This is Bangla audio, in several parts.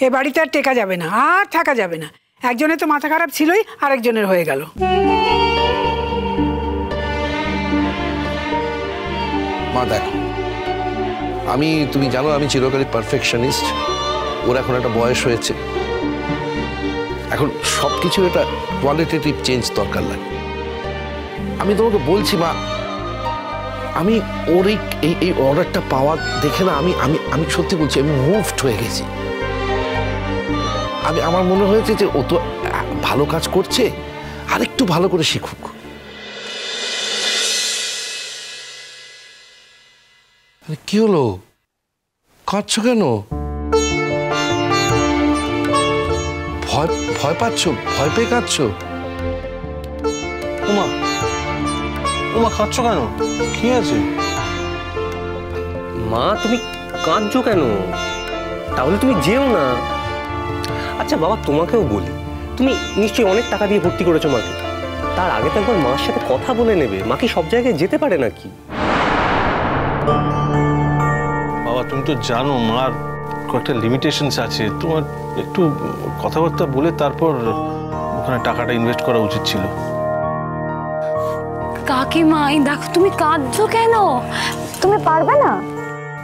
এ বাড়িতে আর টেকা যাবে না, আর থাকা যাবে না। একজনের তো মাথা খারাপ ছিলই, আরেকজনের হয়ে গেল। মা দেখো, তুমি জানো আমি চিরকালই পারফেকশনিস্ট। ওর এখন একটা বয়স হয়েছে, এখন সবকিছু একটা কোয়ালিটেটিভ চেঞ্জ দরকার লাগে। আমি তোমাকে বলছি মা, আমি ওর এই অর্ডারটা পাওয়া দেখে না আমি সত্যি বলছি আমি মুভড হয়ে গেছি। আমার মনে হয়েছে যে ও তো ভালো কাজ করছে, আর একটু ভালো করে শিখুক। কি হলো, কাঁদছো কেন? ভয় পাচ্ছ? ভয় পেয়ে কাঁদছো? ওমা ওমা কাঁদছো কেন? কি আছে? মা তুমি কাঁদছো কেন? তাহলে তুমি যেও না। আচ্ছা বাবা, তোমাকেও বলি, তুমি নিশ্চয়ই অনেক টাকা দিয়ে ভর্তি করেছো মাকে। তার আগে তো একবার মার সাথে কথা বলে নেবে। মা কি সব জায়গায় যেতে পারে নাকি? বাবা তুমি তো জানো মার কয়েকটা লিমিটেশনস আছে। তোমার একটু কথাবার্তা বলে তারপর ওখানে টাকাটা ইনভেস্ট করা উচিত ছিল। কাকিমা দেখো, তুমি কাঁদছো কেন? তুমি পারবে না?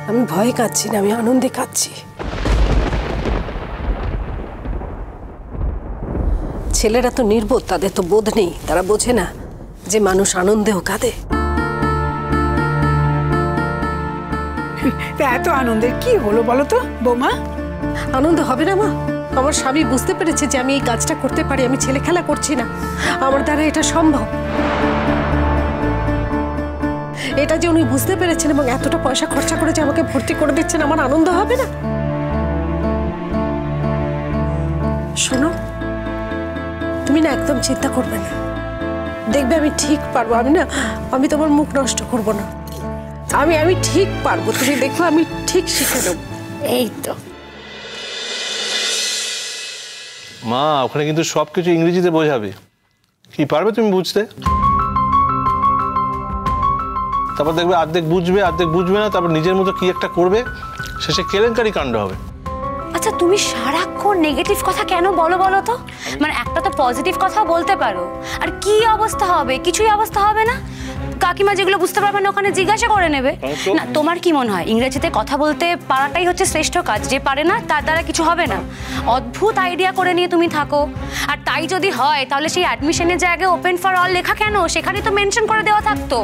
আমি ভয়ে কাঁদছি না, আমি আনন্দে কাঁদছি। ছেলেরা তো নির্বোধ, তাদের তো বোধ নেই, তারা বোঝে না যে মানুষ আনন্দেও কাঁদে। এত আনন্দের কি হলো বলো তো বৌমা? আনন্দ হবে না মা? আমার স্বামী বুঝতে পেরেছে যে আমি এই কাজটা করতে পারি, আমি ছেলে খেলা করছি না, আমার দ্বারা এটা সম্ভব। এটা যে উনি বুঝতে পেরেছেন এবং এতটা পয়সা খরচা করে যে আমাকে ভর্তি করে দিচ্ছেন, আমার আনন্দ হবে না? শোনো, তুমি না একদম চিন্তা করবে না, দেখবে আমি ঠিক পারবো। আমি তোমার মুখ নষ্ট করব না, আমি ঠিক পারবো, তুমি দেখো আমি ঠিক শিখে দেব। এই তো মা ওখানে কিন্তু সবকিছু ইংরেজিতে বোঝাবে, কি পারবে তুমি বুঝতে? তারপর দেখবে অর্ধেক বুঝবে না, তারপর নিজের মতো কি একটা করবে, শেষে কেলেঙ্কারি কাণ্ড হবে। আচ্ছা তুমি সারাক্ষণ নেগেটিভ কথা কেন বলো তো? মানে একটা তো পজিটিভ কথা বলতে পারো। আর কি অবস্থা হবে? কিছুই অবস্থা হবে না। কাকিমা যেগুলো বুঝতে পারবে না ওখানে জিজ্ঞাসা করে নেবে। না তোমার কি মনে হয় ইংরেজিতে কথা বলতে পারাটাই হচ্ছে শ্রেষ্ঠ কাজ? যে পারে না তার দ্বারা কিছু হবে না। অদ্ভুত আইডিয়া করে নিয়ে তুমি থাকো। আর তাই যদি হয় তাহলে সেই অ্যাডমিশনের জায়গায় ওপেন ফর অল লেখা কেন? সেখানে তো মেনশন করে দেওয়া থাকতো।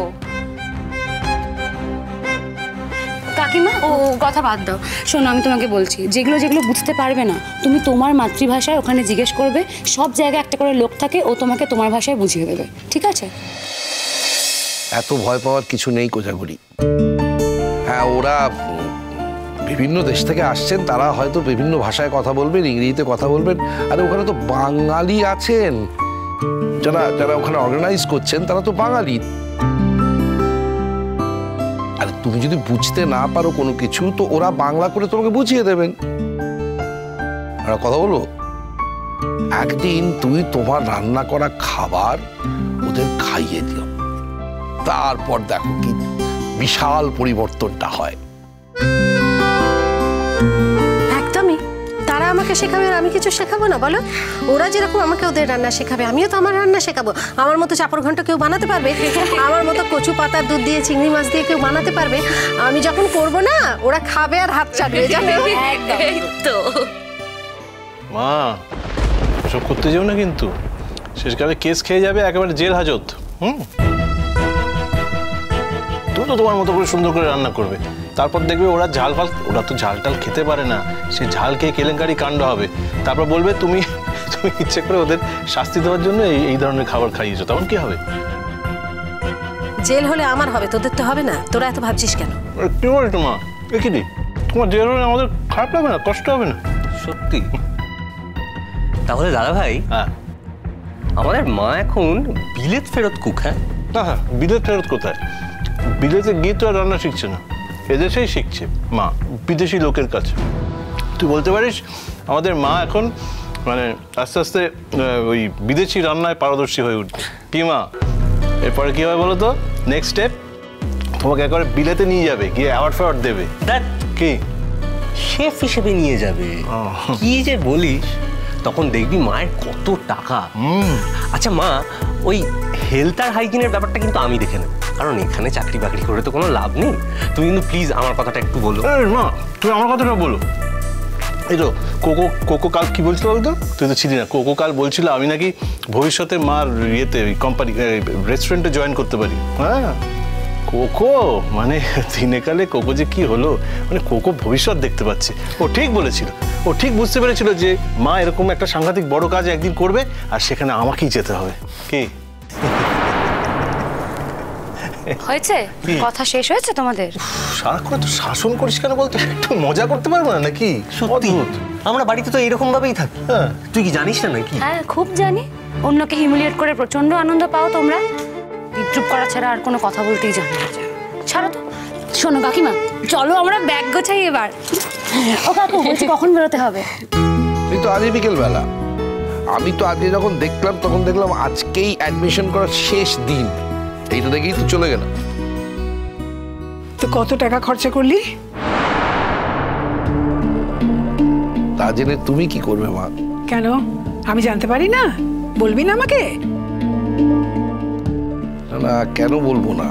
কাকিমা ও কথা বাদ দাও, শোনো আমি তোমাকে বলছি, যেগুলো বুঝতে পারবে না তুমি তোমার মাতৃভাষায় ওখানে জিজ্ঞেস করবে। সব জায়গায় একটা করে লোক থাকে, ও তোমাকে তোমার ভাষায় বুঝিয়ে দেবে, ঠিক আছে? এত ভয় পাওয়ার কিছু নেই কোজাগরি। হ্যাঁ, ওরা বিভিন্ন দেশ থেকে আসছেন, তারা হয়তো বিভিন্ন ভাষায় কথা বলবেন, ইংরেজিতে কথা বলবেন। আর ওখানে তো বাঙালি আছেন, যারা ওখানে অর্গানাইজ করছেন তারা তো বাঙালি। আর তুমি যদি বুঝতে না পারো কোনো কিছু, তো ওরা বাংলা করে তোমাকে বুঝিয়ে দেবেন। ওরা কথা বলো, একদিন তুমি তোমার রান্না করা খাবার ওদের খাইয়ে দিও, তারপর দেখো কি বিশাল পরিবর্তনটা হয়। একদমই, তারা আমাকে শেখাবে আর আমি কিছু শেখাবো না বলো? ওরা যেরকম আমাকে ওদের রান্না শেখাবে, আমিও তো আমার রান্না শেখাবো। আমার মতো চাপড় ঘন্ট কেউ বানাতে পারবে? আমার মতো কচু পাতার দুধ দিয়ে চিংড়ি মাছ দিয়ে কেউ বানাতে পারবে? আমি যখন করবো না, ওরা খাবে আর হাত চাটবে, জানো? তো মা সব করতে যাও না, কিন্তু শেষকালে কেস খেয়ে যাবে, একেবারে জেল হাজত। তুমি তো তোমার মতো করে সুন্দর করে রান্না করবে, তারপর দেখবে ওরা ওরা তো ঝাল টাল খেতে পারে না, সে ঝাল খেয়ে কেলেঙ্কারি কাণ্ড হবে। তারপর বলবে তুমি ইচ্ছে করে ওদের শাস্তি দেওয়ার জন্য এই ধরনের খাবার খাইয়েছো, তখন কি হবে? জেল হলে আমার হবে, তোদের তো হবে না। তোরা এত ভাবছিস কেন? কি বলছো মা? কি তোমার জেল হলে আমাদের খারাপ লাগবে না, কষ্ট হবে না? সত্যি? তাহলে দাদা ভাই, হ্যাঁ, আমাদের মা এখন বিলেত ফেরত কুক। হ্যাঁ, বিলেত ফেরত কোথায়? বিলেতে গিয়ে তো আর রান্না শিখছে না, এদেশেই শিখছে মা, বিদেশি লোকের কাছে। তুই বলতে পারিস আমাদের মা এখন মানে আস্তে আস্তে ওই বিদেশি রান্নায় পারদর্শী হয়ে উঠবে। কি মা, এরপরে কি হবে বলো তো? নেক্সট স্টেপ তোমাকে একেবারে বিলেতে নিয়ে যাবে, গিয়ে অ্যাওয়ার্ড ফেওয়ার্ড দেবে। দেখ কি শেফ হিসেবে নিয়ে যাবে। কি যে বলিস, তখন দেখবি মায়ের কত টাকা। আচ্ছা মা, ওই হেলথ আর হাইজিনের ব্যাপারটা কিন্তু আমি দেখে নেব, কারণ এখানে চাকরি বাকরি করে তো কোনো লাভ নেই। তুমি কিন্তু প্লিজ আমার কথাটা একটু বলো। মা তুমি আমার কথাটা বলো। এই তো কোকো কাল কি বলছিল বলতো? তুই তো ছিলি না। কোকো কাল বলছিল আমি নাকি ভবিষ্যতে মার ইয়েতে কোম্পানি রেস্টুরেন্টে জয়েন করতে পারি। হ্যাঁ কোকো মানে দিনে কালে কোকো যে কি হলো, মানে কোকো ভবিষ্যৎ দেখতে পাচ্ছে। ও ঠিক বলেছিল, ও ঠিক বুঝতে পেরেছিল যে মা এরকম একটা সাংঘাতিক বড় কাজ একদিন করবে আর সেখানে আমাকেই যেতে হবে। কি হয়েছে? কথা শেষ হয়েছে তোমাদের? সারাক্ষণ তো শাসন করিস কেন বলতো? একটু মজা করতে পারবো না নাকি? সত্যি আমরা বাড়িতে তো এরকম ভাবেই থাকি। তুই কি জানিস না নাকি? হ্যাঁ খুব জানি। অন্যকে হিউমিলিয়েট করে প্রচন্ড আনন্দ পাও তোমরা। বিদ্রুপ করা ছাড়া আর কোনো কথা বলতেই জানো না। ছাড়ো তো। শোনো কাকিমা, চলো আমরা ব্যাগ গোছাই এবার। ও কাকু বলছি কখন বেরোতে হবে? এই তো আজই বিকেল বেলা। আমি তো আজকে যখন দেখলাম তখন দেখলাম আজকেই অ্যাডমিশন করার শেষ দিন। এইটা দেখেই তো চলে গেলাম। তো কত টাকা খরচা করলি? তা জেনে তুমি কি করবে মা? কেন, আমি জানতে পারি না? বলবি না আমাকে? না কেন বলবো না,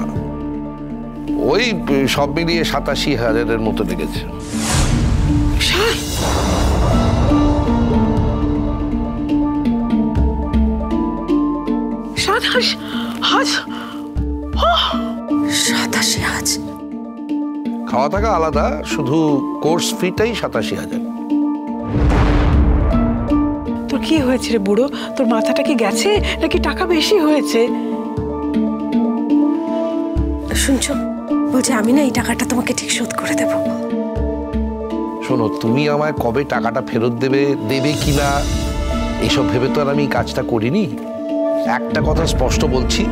ওই সব মিলিয়ে 87,000-এর মতো লেগেছে। খাওয়া থাকা আলাদা, শুধু কোর্স ফিটাই 87,000। তোর কি হয়েছে রে বুড়ো? তোর মাথাটা কি গেছে নাকি টাকা বেশি হয়েছে? শুনছো, বলছি আমি না এই টাকাটা তোমাকে ঠিক শোধ করে দেব। শোনো, তুমি আমায় কবে টাকাটা ফেরত দেবে কিনা এইসব ভেবে তো আর আমি কাজটা করিনি। একটা কথা স্পষ্ট বলছি,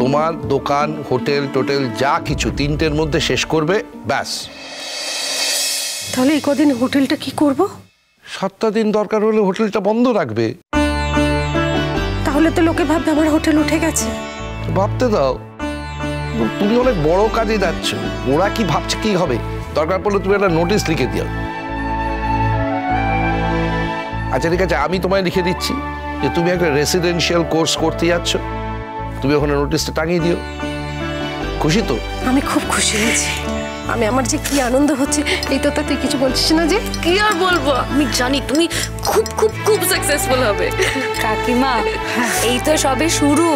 তোমার দোকান হোটেল টোটেল যা কিছু 3টের মধ্যে শেষ করবে, ব্যাস। তাহলে এই কদিন হোটেলটা কি করব? 7টা দিন দরকার হলে হোটেলটা বন্ধ রাখবে। তাহলে তো লোকে ভাববে আমার হোটেল উঠে গেছে। ভাবতে দাও, তুমি অনেক বড় কাজে যাচ্ছ। ওরা কি ভাবছে কি হবে, দরকার পড়লে তুমি একটা নোটিশ লিখে দিও। আচ্ছা ঠিক আছে, আমি তোমায় লিখে দিচ্ছি যে তুমি একটা রেসিডেন্সিয়াল কোর্স করতে যাচ্ছ, তুমি ওখানে নোটিশটা টাঙিয়ে দিও। খুশি তো? আমি খুব খুশি হয়েছি। আমার যে কি আনন্দ হচ্ছে, এই তো তুই কিছু বলছিস না যে? কি আর বলবো, আমি জানি তুমি খুব খুব খুব সাকসেসফুল হবে। কাকিমা এই তো সবে শুরু।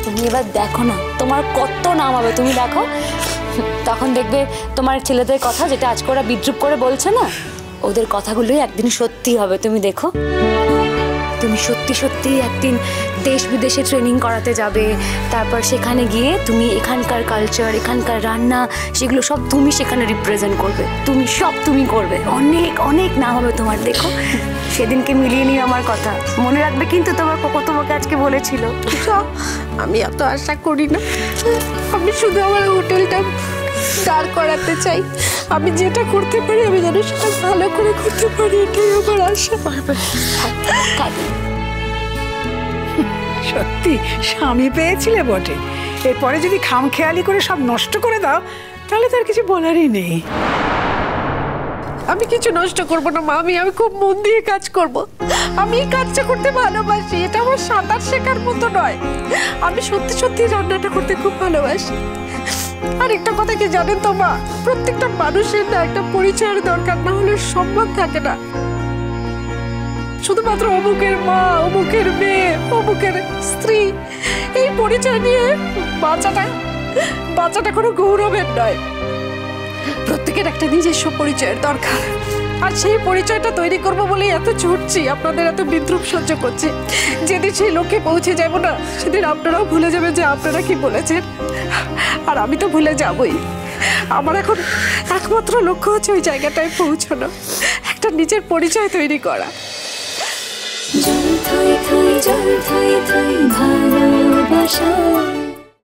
তুমি এবার দেখো না তোমার কত নাম হবে, তুমি দেখো। তখন দেখবে তোমার ছেলেদের কথা যেটা আজকে ওরা বিদ্রুপ করে বলছে না, ওদের কথাগুলোই একদিন সত্যি হবে। তুমি দেখো, তুমি সত্যি সত্যি একদিন দেশ বিদেশে ট্রেনিং করাতে যাবে। তারপর সেখানে গিয়ে তুমি এখানকার কালচার, এখানকার রান্না, সেগুলো সব তুমি সেখানে রিপ্রেজেন্ট করবে। তুমি করবে। অনেক অনেক নাম হবে তোমার। দেখো সেদিনকে মিলিয়ে নিও আমার কথা, মনে রাখবে কিন্তু তোমার কোকো তোমাকে আজকে বলেছিল। আমি এত আশা করি না, আমি শুধু আমার হোটেলটা দাঁড় করাতে চাই। আমি যেটা করতে পারি আমি যেন সেটা ভালো করে করতে পারি, এটাই আমার আশা। সত্যি স্বামী পেয়েছিলে বটে, এরপরে যদি খামখেয়ালি করে সব নষ্ট করে দাও তাহলে তার কিছু বলারই নেই। আমি কিছু নষ্ট করব না মা, আমি খুব মন দিয়ে কাজ করব। আমি এই কাজটা করতে ভালোবাসি, এটা আমার সাঁতার শেখার মতো নয়। আমি সত্যি সত্যি রান্নাটা করতে খুব ভালোবাসি। আর একটা কথা কি জানেন তো মা, প্রত্যেকটা মানুষের না একটা পরিচয়ের দরকার, না হলে সম্মান থাকে না। শুধুমাত্র অমুকের মা, অমুকের মেয়ে, অমুকের স্ত্রী, এই পরিচয় নিয়ে বাঁচাটা কোনো গৌরবের নয়। প্রত্যেকের একটা নিজস্ব পরিচয়ের দরকার, আর সেই পরিচয়টা তৈরি করবো বলে এত ছুটছি, আপনাদের এত বিদ্রুপ সহ্য করছি। যেদিন সেই লক্ষ্যে পৌঁছে যাব না, সেদিন আপনারাও ভুলে যাবেন যে আপনারা কি বলেছেন, আর আমি তো ভুলে যাবই। আমার এখন একমাত্র লক্ষ্য হচ্ছে ওই জায়গাটায় পৌঁছানো, একটা নিজের পরিচয় তৈরি করা। ভালোবাসা